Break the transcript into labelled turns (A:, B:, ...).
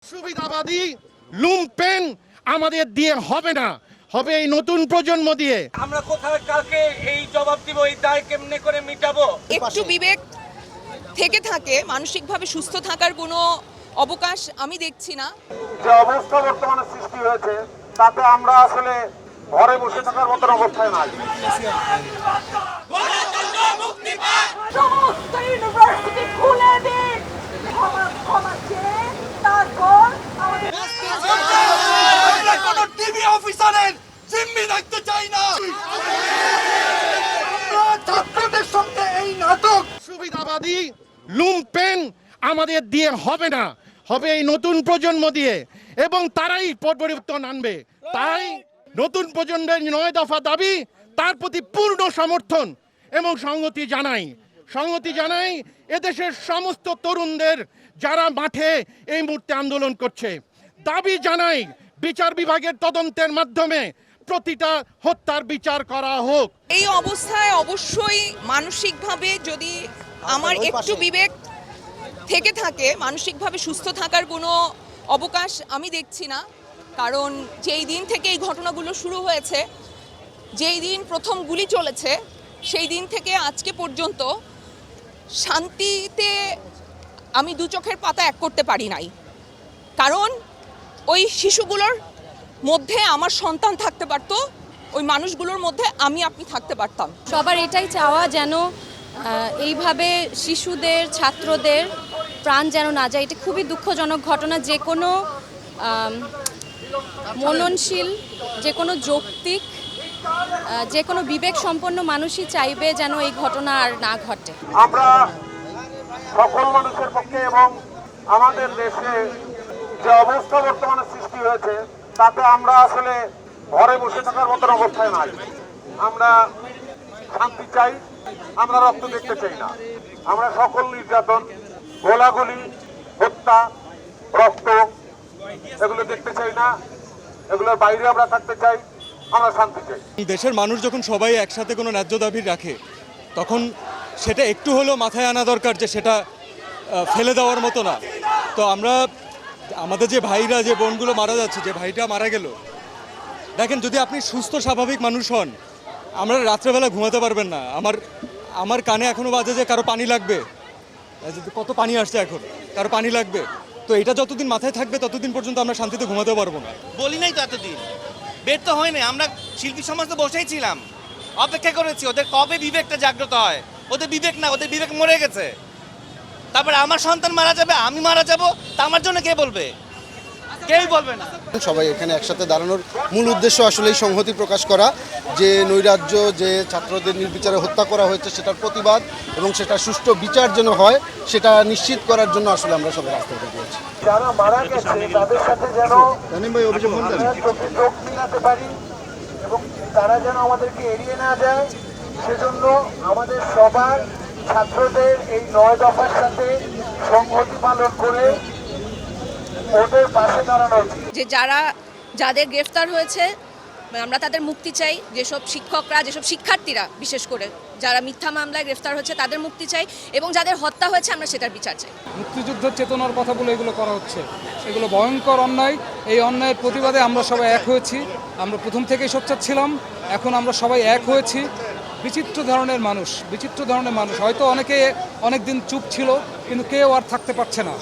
A: সুবিধাবাদী লুম্পেন আমাদের দিয়ে হবে না, হবে এই নতুন প্রজন্ম দিয়ে।
B: আমরা কোথায় কালকে এই জবাব দিব, এই দায় কেমনে করে মিটাবো?
C: একটু বিবেক থেকে থাকে মানসিকভাবে সুস্থ থাকার কোনো অবকাশ আমি দেখছি না।
D: যে অবস্থা বর্তমানে সৃষ্টি হয়েছে তাতে আমরা আসলে ঘরে বসে থাকার মতো অবস্থায় নাই।
E: সমস্ত ইউনিভার্সিটি খুলে দিন, ক্ষমা চেয়ে তারপর আমাদের
B: কোনো টিভি অফিসারের জিম্মি রাখতে চাই না। ছাত্রদের সঙ্গে এই নাটক।
A: সুবিধাবাদী লুম্পেন আমাদের দিয়ে হবে না, হবে এই নতুন প্রজন্ম দিয়ে, এবং তারাই পরিবর্তন আনবে। তাই নতুন প্রজন্মের 9 দফা দাবি, তার প্রতি পূর্ণ সমর্থন এবং সংহতি জানাই এদেশের সমস্ত তরুণদের যারা মাঠে এই মুহূর্তে আন্দোলন করছে। দাবি জানাই বিচার বিভাগের তদন্তের মাধ্যমে প্রতিটা হত্যার বিচার করা হোক।
C: এই অবস্থায় অবশ্যই মানসিকভাবে যদি আমার একটু বিবেক থেকে থাকে মানসিকভাবে সুস্থ থাকার কোনো অবকাশ আমি দেখছি না। কারণ যেই দিন থেকে এই ঘটনাগুলো শুরু হয়েছে, যেই দিন প্রথম গুলি চলেছে, সেই দিন থেকে আজকে পর্যন্ত শান্তিতে আমি দু চোখের পাতা এক করতে পারি নাই। কারণ ওই শিশুগুলোর মধ্যে আমার সন্তান থাকতে পারতো, ওই মানুষগুলোর মধ্যে আমি আপনি থাকতে পারতাম।
F: সবার এটাই চাওয়া যেন এইভাবে শিশুদের, ছাত্রদের প্রাণ যেন না যায়। এটা খুবই দুঃখজনক ঘটনা। যে কোনো মননশীল, যে কোনো যৌক্তিক, যে কোনো বিবেক সম্পন্ন মানুষই চাইবে যেন এই ঘটনা আর না ঘটে।
D: আমরা সকল মানুষের পক্ষে এবং আমাদের দেশে যে অবস্থা বর্তমানে সৃষ্টি হয়েছে তাতে আমরা আসলে ঘরে বসে থাকার মতো অবস্থায় নাই। আমরা শান্তি চাই, আমরা রক্ত দেখতে চাই না। আমরা সকল নির্যাতন, গোলাগুলি, হত্যা, রক্ত এগুলো দেখতে চাই না। এগুলোর বাইরে আমরা থাকতে চাই, আমরা শান্তি চাই।
G: দেশের মানুষ যখন সবাই একসাথে কোনো ন্যায্য দাবি রাখে তখন সেটা একটু হলেও মাথায় আনা দরকার যে সেটা ফেলে দেওয়ার মতো না। তো আমরা আমাদের যে ভাইরা, যে বোনগুলো মারা যাচ্ছে, যে ভাইটা মারা গেল, দেখেন যদি আপনি সুস্থ স্বাভাবিক মানুষ হন, আমরা রাত্রেবেলা ঘুমাতে পারবেন না। আমার কানে এখনও বাজে যে কারো পানি লাগবে, কত পানি আসছে এখন, কারো পানি লাগবে। তো এটা যতদিন মাথায় থাকবে ততদিন পর্যন্ত আমরা শান্তিতে ঘুমাতে পারবো না।
B: বলি নাই তো এতদিন, বের তো হয় না। আমরা শিল্পী সমাজ তো বসেই ছিলাম, অপেক্ষা করেছি ওদের কবে বিবেকটা জাগ্রত হয়। ওদের বিবেক না, ওদের বিবেক মরে গেছে। তারপরে আমার সন্তান মারা যাবে, আমি মারা যাব, তা আমার জন্য কে বলবে? কেউই বলবে না।
H: সবাই এখানে একসাথে দাঁড়ানোর মূল উদ্দেশ্য আসলে এই সংহতি প্রকাশ করা, যে নৈরাজ্য, যে ছাত্রদের নির্বিচারে হত্যা করা হয়েছে সেটার প্রতিবাদ এবং সেটা সুষ্ঠু বিচার যেন হয় সেটা নিশ্চিত করার জন্য আসলে আমরা সবাই রাস্তায় বেরিয়েছি।
D: যারা মারা গেছে তাদের সাথে যেন আমরা চোখ মিলাতে পারি এবং তারা যেন আমাদেরকে এড়িয়ে না যায়, সেজন্য আমাদের সবার ছাত্রদের এই 9 দফার সাথে সংহতি পালন করে ওদের পাশে দাঁড়ানো উচিত।
C: যে যাদের গ্রেফতার হয়েছে আমরা তাদের মুক্তি চাই। যেসব শিক্ষকরা, যেসব শিক্ষার্থীরা বিশেষ করে যারা মিথ্যা মামলায় গ্রেফতার হয়েছে তাদের মুক্তি চাই, এবং যাদের হত্যা হয়েছে আমরা সেটার বিচার চাই।
I: মুক্তিযুদ্ধের চেতনার কথা বলে এগুলো করা হচ্ছে, এগুলো ভয়ঙ্কর অন্যায়। এই অন্যায়ের প্রতিবাদে আমরা সবাই এক হয়েছি। আমরা প্রথম থেকেই সোচ্চার ছিলাম, এখন আমরা সবাই এক হয়েছি। বিচিত্র ধরনের মানুষ, হয়তো অনেকে অনেক দিন চুপ ছিল, কিন্তু কেউ আর থাকতে পারছে না।